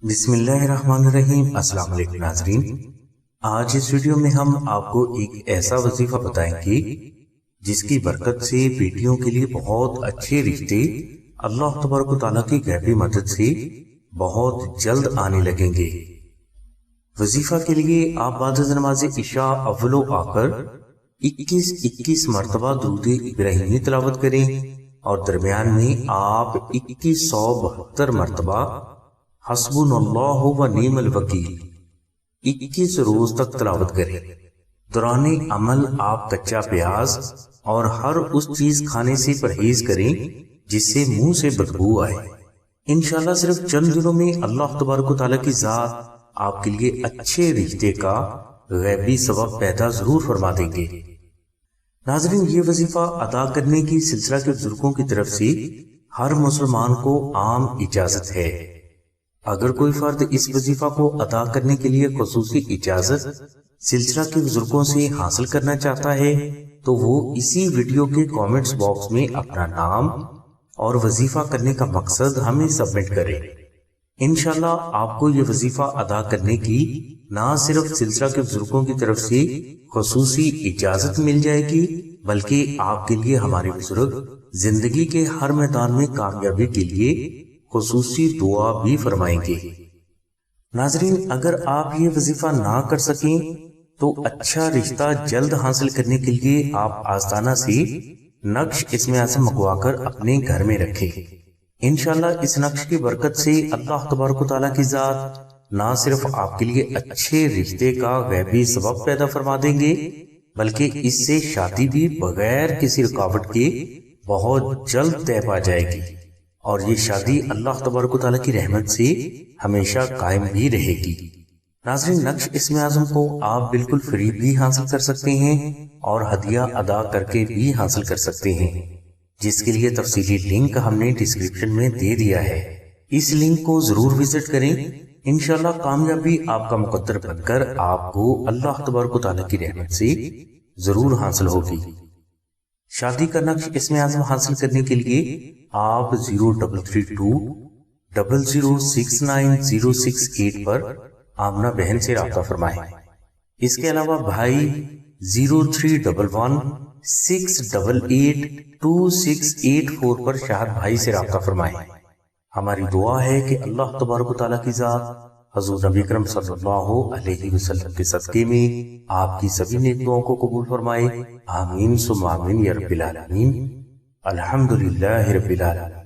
بسم اللہ الرحمن الرحیم۔ السلام علیکم ناظرین، آج اس ویڈیو میں ہم آپ کو ایک ایسا وظیفہ بتائیں گے جس کی برکت سے بیٹیوں کے لیے بہت اچھے رشتے اللہ تبارک و تعالیٰ کی غیبی مدد سے بہت جلد آنے لگیں گے۔ وظیفہ کے لیے آپ بعد از نماز عشاء اول و آخر 21 مرتبہ درود ابراہیمی تلاوت کریں اور درمیان میں آپ 2172 مرتبہ حسبنا اللہ و نعم الوکیل 21 روز تک تلاوت کریں۔ دوران عمل آپ کچا پیاز اور ہر اس چیز کھانے سے پرہیز کریں جس سے منہ سے بدبو آئے۔ انشاءاللہ صرف چند دنوں میں اللہ تبارک و تعالیٰ کی ذات آپ کے لیے اچھے رشتے کا غیبی سبب پیدا ضرور فرما دیں گے۔ ناظرین، یہ وظیفہ ادا کرنے کی سلسلہ کے بزرگوں کی طرف سے ہر مسلمان کو عام اجازت ہے۔ اگر کوئی فرد اس وظیفہ کو ادا کرنے کے لیے خصوصی اجازت سلسلہ کے بزرگوں سے حاصل کرنا چاہتا ہے تو وہ اسی ویڈیو کے کامنٹس باکس میں اپنا نام اور وظیفہ کرنے کا مقصد ہمیں سبمٹ کرے۔ انشاءاللہ آپ کو یہ وظیفہ ادا کرنے کی نہ صرف سلسلہ کے بزرگوں کی طرف سے خصوصی اجازت مل جائے گی بلکہ آپ کے لیے ہمارے بزرگ زندگی کے ہر میدان میں کامیابی کے لیے خصوصی دعا بھی فرمائیں گے۔ ناظرین، اگر آپ یہ وظیفہ نہ کر سکیں تو اچھا رشتہ جلد حاصل کرنے کے لیے آپ آستانہ سے نقش اسم اعظم منگوا کر اپنے گھر میں رکھیں۔ انشاءاللہ اس نقش کی برکت سے اللہ تبارک و تعالیٰ کی ذات نہ صرف آپ کے لیے اچھے رشتے کا غیبی سبب پیدا فرما دیں گے بلکہ اس سے شادی بھی بغیر کسی رکاوٹ کے بہت جلد طے پا جائے گی اور یہ شادی اللہ تبارک و تعالیٰ کی رحمت سے ہمیشہ قائم بھی رہے گی۔ ناظرین، نقش اسم اعظم کو آپ بالکل فری بھی حاصل کر سکتے ہیں اور ہدیہ ادا کر کے بھی حاصل کر سکتے ہیں، جس کے لیے تفصیلی لنک ہم نے ڈسکرپشن میں دے دیا ہے۔ اس لنک کو ضرور وزٹ کریں۔ انشاءاللہ کامیابی آپ کا مقدر بن کر آپ کو اللہ تبارک و تعالیٰ کی رحمت سے ضرور حاصل ہوگی۔ شادی کا نقش اسم اعظم حاصل کرنے کے لیے آپ 0332 0069 پر آمنہ بہن سے رابطہ فرمائیں۔ اس کے علاوہ بھائی 0311 688 2684 پر شاہد بھائی سے رابطہ فرمائیں۔ ہماری دعا ہے کہ اللہ تبارک و تعالیٰ کی ذات حضور نبی کرم صلی اللہ علیہ وسلم کے صدقے میں آپ کی سبھی نیک دعاؤں کو قبول فرمائے۔ آمین ثم آمین یا رب العالمین۔ الحمدللہ رب العالمین۔